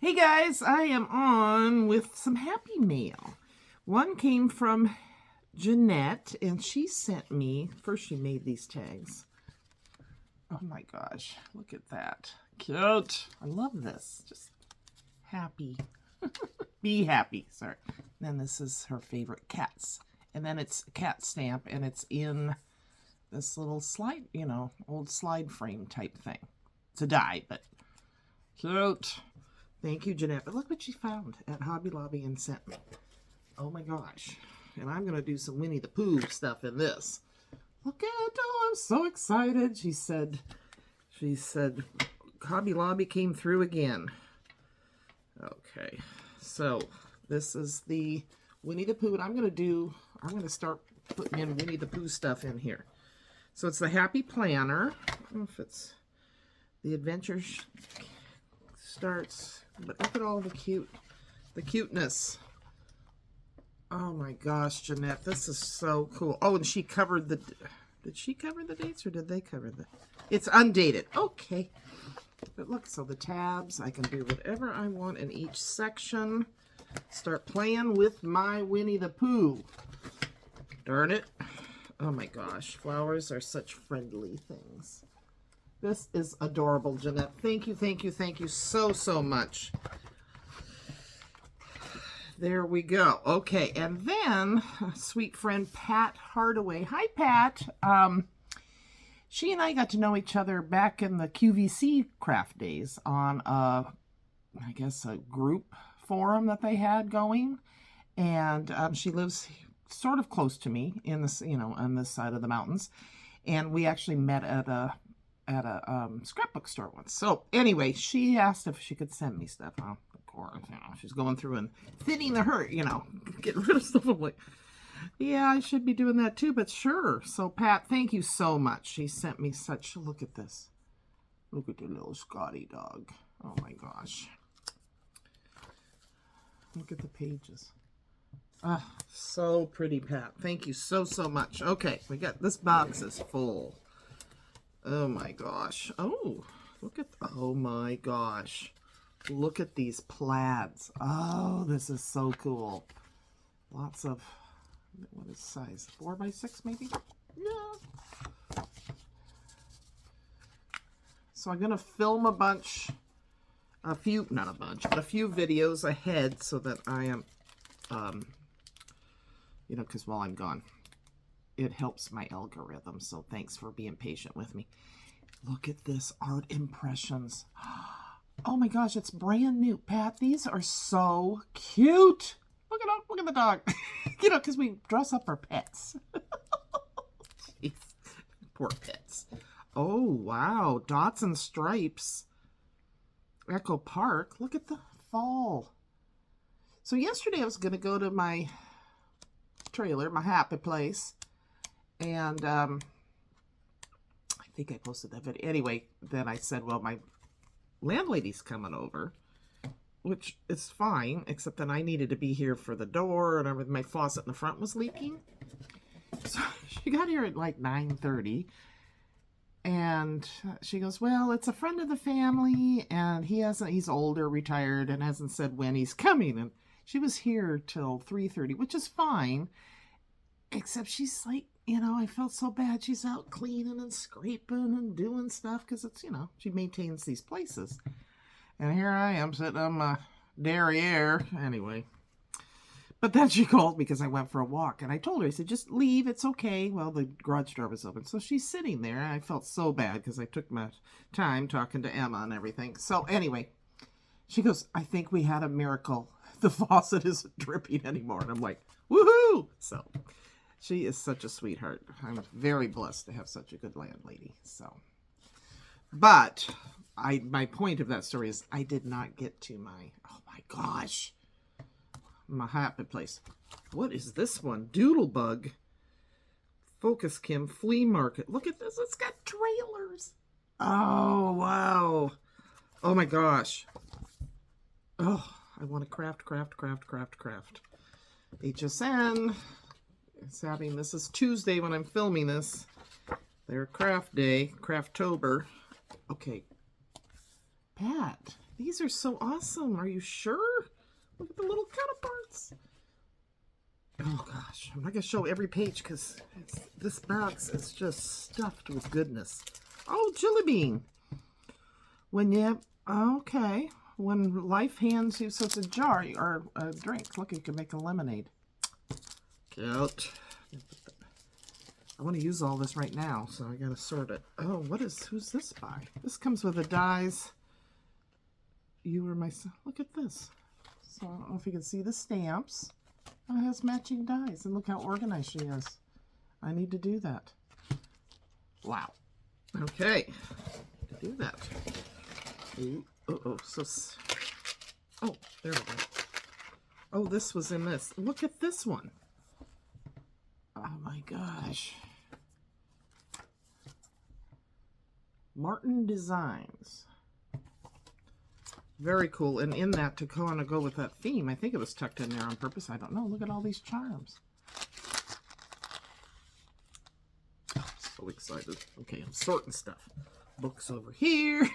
Hey guys, I am on with some happy mail. One came from Jeanette, and she sent me, first she made these tags. Oh my gosh, look at that. Cute. I love this. Just happy. Be happy, sorry. Then this is her favorite cats. And then it's a cat stamp, and it's in this little slide, old slide frame type thing. It's a die, but cute. Thank you, Jeanette. But look what she found at Hobby Lobby and sent me. Oh my gosh. And I'm going to do some Winnie the Pooh stuff in this. Look at it. Oh, I'm so excited. She said, Hobby Lobby came through again. Okay. So this is the Winnie the Pooh. And I'm going to start putting in Winnie the Pooh stuff in here. So it's the Happy Planner. I don't know if it's the adventure starts, but look at all the cuteness. Oh my gosh, Jeanette, this is so cool. Oh, and she covered did she cover the dates, or did they cover it's undated. Okay. But look, so the tabs, I can do whatever I want in each section. Start playing with my Winnie the Pooh. Darn it. Oh my gosh, flowers are such friendly things. This is adorable, Jeanette. Thank you, thank you, thank you so, so much. There we go. Okay, and then sweet friend Pat Hardaway. Hi, Pat. She and I got to know each other back in the QVC craft days on I guess a group forum that they had going. And she lives sort of close to me in this, on this side of the mountains. And we actually met at a scrapbook store once. So anyway, she asked if she could send me stuff. Oh, of course, she's going through and thinning the hurt, getting rid of stuff. I'm like, yeah, I should be doing that too, but sure. So Pat, thank you so much. She sent me such, look at this. Look at the little Scotty dog. Oh my gosh. Look at the pages. Ah, so pretty, Pat. Thank you so, so much. Okay, this box is full. Oh my gosh. Oh, oh my gosh. Look at these plaids. Oh, this is so cool. Lots of, what is size? 4x6 maybe? Yeah. So I'm going to film a few videos ahead so that I am, because while I'm gone, it helps my algorithm, so thanks for being patient with me. Look at this, art impressions. Oh my gosh, it's brand new, Pat. These are so cute. Look at the dog. Because we dress up our pets. Jeez. Poor pets. Oh, wow. Dots and stripes. Echo Park. Look at the fall. So yesterday I was going to go to my trailer, my happy place. And I think I posted that video. Anyway, then I said, well, my landlady's coming over, which is fine, except that I needed to be here for the door, and my faucet in the front was leaking. So she got here at like 9:30, and she goes, well, it's a friend of the family, and he's older, retired, and hasn't said when he's coming. And she was here till 3:30, which is fine, except she's like, I felt so bad. She's out cleaning and scraping and doing stuff because it's, she maintains these places. And here I am sitting on my derriere. Anyway. But then she called me because I went for a walk. And I told her, I said, just leave. It's okay. Well, the garage door was open. So she's sitting there. And I felt so bad because I took my time talking to Emma and everything. So anyway, she goes, I think we had a miracle. The faucet isn't dripping anymore. And I'm like, woohoo! So she is such a sweetheart. I'm very blessed to have such a good landlady. So, but my point of that story is I did not get to oh my gosh, my happy place. What is this one? Doodlebug. Focus Kim Flea Market. Look at this. It's got trailers. Oh, wow. Oh my gosh. Oh, I want to craft. HSN. This is Tuesday when I'm filming this. Their craft day, Crafttober. Okay. Pat, These are so awesome. Are you sure? Look at the little counterparts. Oh gosh, I'm not going to show every page because this box is just stuffed with goodness. Oh, Jelly Bean. Okay. When life hands you, so it's a jar or a drink. Look, you can make a lemonade. Cute. I want to use all this right now, so I got to sort it. Oh, who's this by? This comes with the dies. You were my son. Look at this. So I don't know if you can see the stamps. And it has matching dies. And look how organized she is. I need to do that. Wow. Okay. To do that. Ooh, oh, there we go. Oh, this was in this. Look at this one. Oh my gosh. Martin Designs. Very cool. And in that, to kind of go with that theme, I think it was tucked in there on purpose. I don't know. Look at all these charms. Oh, so excited. Okay, I'm sorting stuff. Books over here.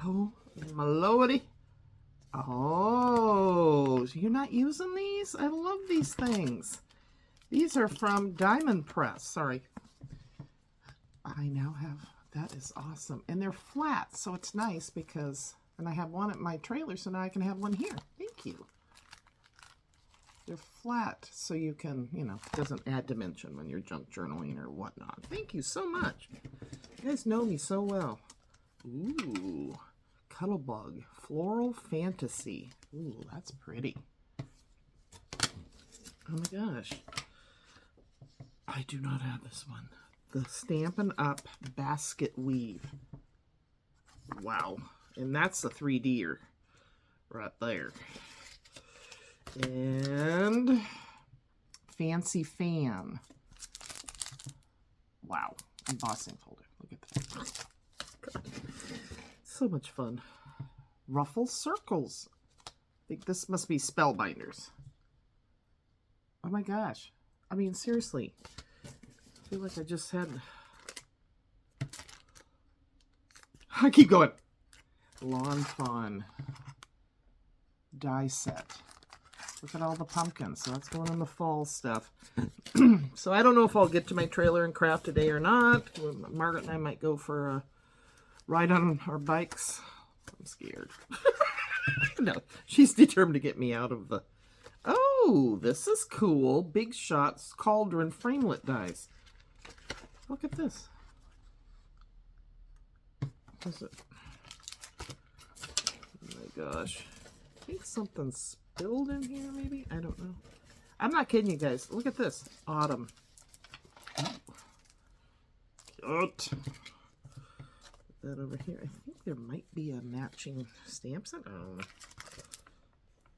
Oh, my lordy. Oh, you're not using these? I love these things. These are from Diamond Press. Sorry. I now have... That is awesome. And they're flat, so it's nice because... And I have one at my trailer, so now I can have one here. Thank you. They're flat, so you can, you know, it doesn't add dimension when you're junk journaling or whatnot. Thank you so much. You guys know me so well. Ooh. Cuttlebug. Floral Fantasy. Ooh, that's pretty. Oh my gosh. I do not have this one. The Stampin' Up! Basket Weave. Wow. And that's the 3D-er right there. And Fancy Fan. Wow. Embossing folder. Look at that. God. So much fun. Ruffle Circles. I think this must be Spellbinders. Oh my gosh. I mean, seriously. I feel like I just had... I keep going. Lawn Fawn. Die set. Look at all the pumpkins. So that's going in the fall stuff. So I don't know if I'll get to my trailer and craft today or not. Margaret and I might go for a ride on our bikes. I'm scared. No, she's determined to get me out of the... Oh, this is cool. Big Shots Cauldron Framelit dies. Look at this. What is it? Oh my gosh. I think something spilled in here, maybe? I don't know. I'm not kidding you guys. Look at this. Autumn. Cute. Put that over here. I think there might be a matching stamp set. I don't know.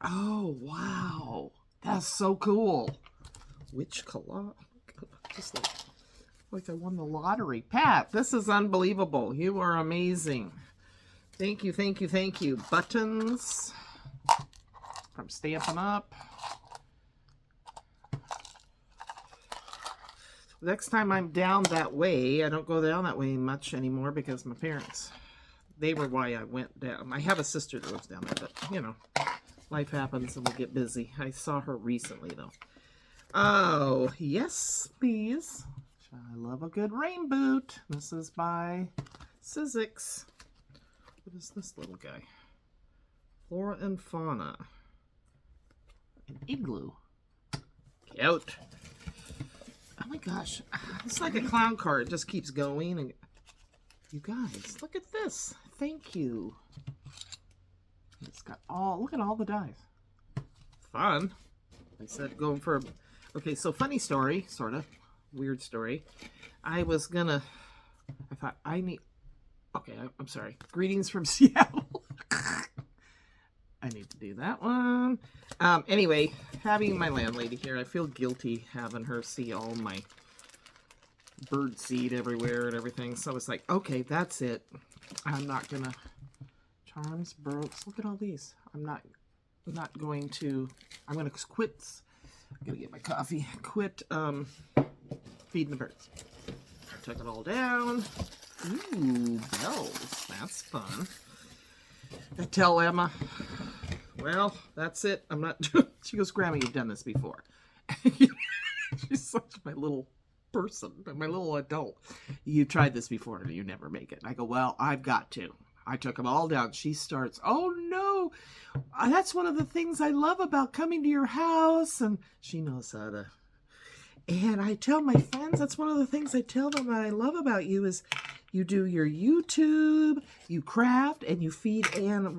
Oh, wow. That's so cool. Witch color. Just like I won the lottery. Pat, this is unbelievable. You are amazing. Thank you, thank you, thank you. Buttons from Stampin' Up. Next time I'm down that way, I don't go down that way much anymore because my parents, they were why I went down. I have a sister that lives down there, but, you know, life happens and we get busy. I saw her recently, though. Oh, yes, please. I love a good rain boot. This is by Sizzix. What is this little guy? Flora and Fauna. An igloo. Cute. Oh my gosh. It's like a clown car. It just keeps going. And you guys, look at this. Thank you. It's got all, look at all the dies. Fun. I said going for a, okay, so funny story, sort of. Weird story. I thought I need, okay, I'm sorry. Greetings from Seattle. I need to do that one. Anyway, having my landlady here, I feel guilty having her see all my bird seed everywhere and everything. So it's like, okay, that's it. I'm not gonna, charms, brooks, look at all these. I'm not going to, I'm gonna quit, I'm gonna get my coffee, quit, feeding the birds. Took it all down. Ooh, bells. That's fun. I tell Emma, well, that's it. I'm not doing. She goes, Grandma, you've done this before. She's such my little person, my little adult. You tried this before and you never make it. And I go, well, I've got to. I took them all down. She starts, oh no, that's one of the things I love about coming to your house. And she knows how to. And I tell my friends, that's one of the things I tell them that I love about you is you do your YouTube, you craft, and you feed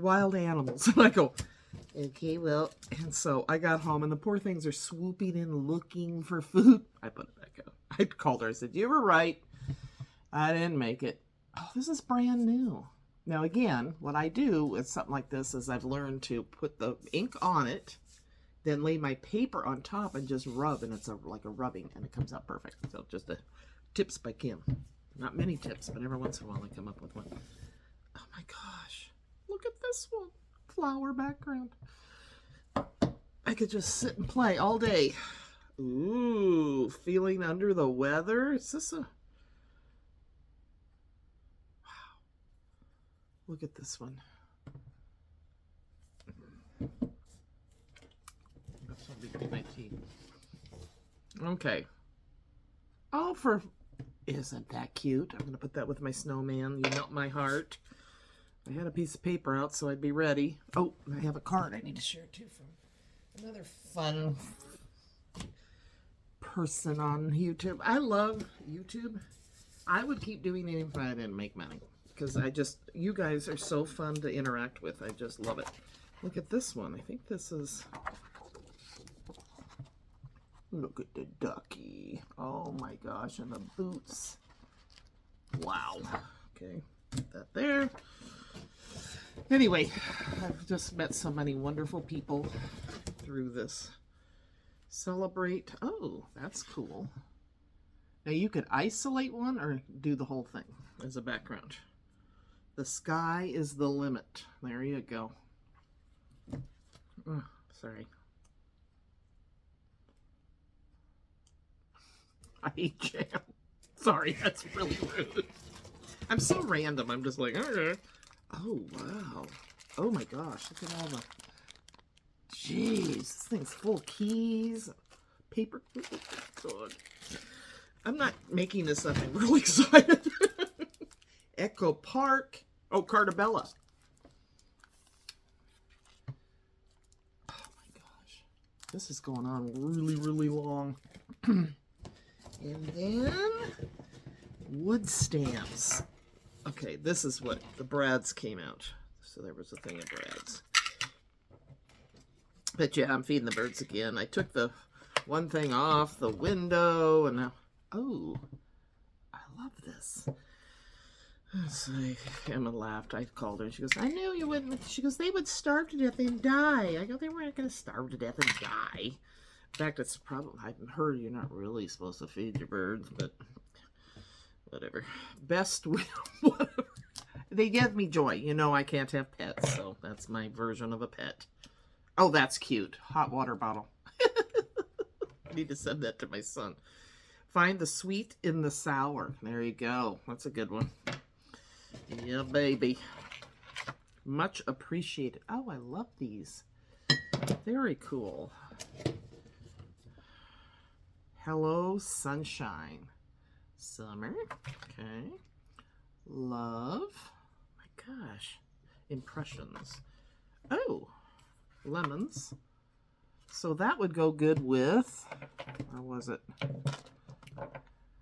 wild animals. And I go, okay, well, and so I got home, and the poor things are swooping in looking for food. I put it back up. I called her. I said, you were right. I didn't make it. Oh, this is brand new. Now, again, what I do with something like this is I've learned to put the ink on it, then lay my paper on top and just rub, and it's like a rubbing, and it comes out perfect. So just a tips by Kim. Not many tips, but every once in a while I come up with one. Oh my gosh. Look at this one. Flower background. I could just sit and play all day. Ooh, feeling under the weather. Is this a... Wow. Look at this one. That's what between my teeth. Okay. Oh, for... Isn't that cute? I'm going to put that with my snowman. You melt my heart. I had a piece of paper out so I'd be ready. Oh, I have a card I need to share too from another fun person on YouTube. I love YouTube. I would keep doing it if I didn't make money. Because you guys are so fun to interact with. I just love it. Look at this one. I think this is... Look at the ducky. Oh my gosh, and the boots. Wow. Okay, put that there. Anyway, I've just met so many wonderful people through this. Celebrate. Oh, that's cool. Now you could isolate one or do the whole thing as a background. The sky is the limit. There you go. Oh, sorry. I eat jam. Sorry, that's really rude. I'm so random. I'm just like, okay. Oh, wow. Oh, my gosh. Look at all the... Jeez, this thing's full of keys. Paper. Oh, God. I'm not making this up. I'm really excited. Echo Park. Oh, Cartabella. Oh, my gosh. This is going on really, really long. And then wood stamps. Okay, this is what the Brads came out. So there was a thing of Brads. But yeah, I'm feeding the birds again. I took the one thing off the window and now, oh, I love this. Let's see. Emma laughed. I called her and she goes, I knew you wouldn't. She goes, they would starve to death and die. I go, they weren't going to starve to death and die. In fact, it's probably, I've heard you're not really supposed to feed your birds, but whatever. Best, whatever. They give me joy. You know I can't have pets, so that's my version of a pet. Oh, that's cute. Hot water bottle. I need to send that to my son. Find the sweet in the sour. There you go. That's a good one. Yeah, baby. Much appreciated. Oh, I love these. Very cool. Hello, sunshine. Summer. Okay. Love. My gosh. Impressions. Oh, lemons. So that would go good with, where was it?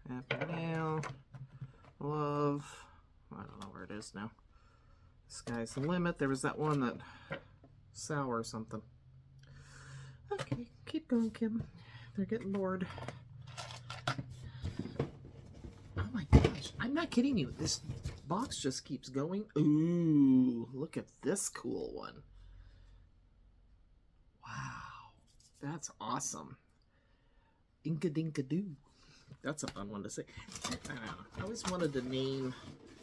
Happy Nail. Love. I don't know where it is now. Sky's the limit. There was that one that sour or something. Okay, keep going, Kim. They're getting bored. Oh my gosh, I'm not kidding you. This box just keeps going. Ooh, look at this cool one. Wow, that's awesome. Inka-dinka-doo. That's a fun one to say. I don't know. I always wanted to name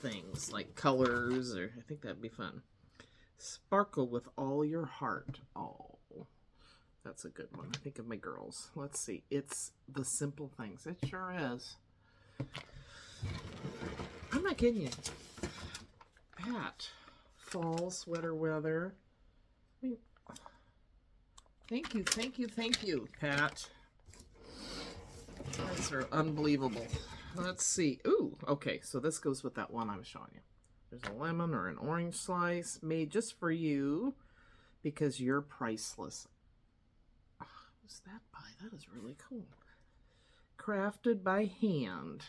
things like colors, or I think that'd be fun. Sparkle with all your heart. Oh. That's a good one. I think of my girls. Let's see. It's the simple things. It sure is. I'm not kidding you. Pat, fall, sweater weather. I mean, thank you, thank you, thank you, Pat. These are unbelievable. Let's see. Ooh, okay, so this goes with that one I was showing you. There's a lemon or an orange slice made just for you because you're priceless. Oh, what's that by? That is really cool. Crafted by hand.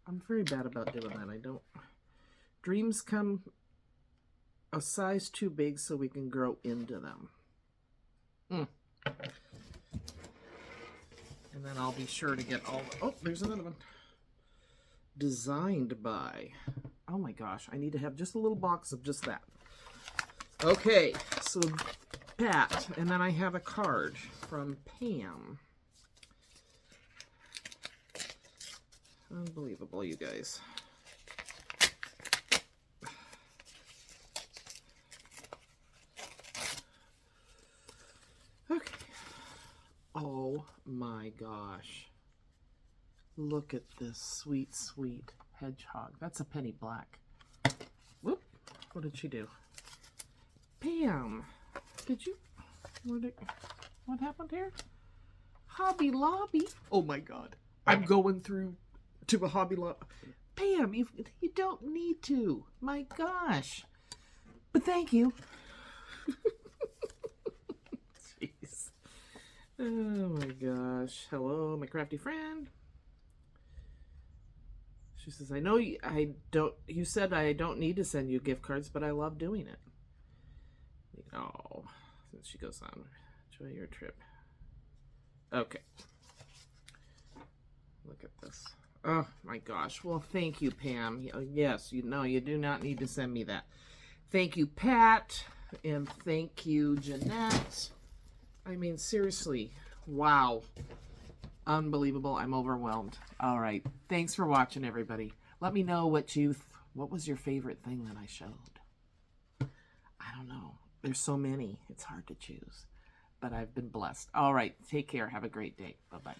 I'm very bad about doing that. I don't. Dreams come a size too big so we can grow into them. And then I'll be sure to get all the, oh, there's another one. Designed by, oh my gosh, I need to have just a little box of just that. Okay, so that, and then I have a card from Pam. Unbelievable, you guys. Okay. Oh my gosh. Look at this sweet, sweet hedgehog. That's a penny black. Whoop. What did she do? Pam, did you... What happened here? Hobby Lobby. Oh my God. I'm going through to a Hobby Lobby. Pam, you don't need to. My gosh. But thank you. Jeez. Oh my gosh. Hello, my crafty friend. She says, I know you said I don't need to send you gift cards, but I love doing it. Oh, since she goes on, enjoy your trip. Okay. Look at this. Oh my gosh. Well, thank you, Pam. Yes, you do not need to send me that. Thank you, Pat. And thank you, Jeanette. I mean, seriously. Wow. Unbelievable. I'm overwhelmed. All right. Thanks for watching, everybody. Let me know what was your favorite thing that I showed. I don't know. There's so many. It's hard to choose. But I've been blessed. All right. Take care. Have a great day. Bye-bye.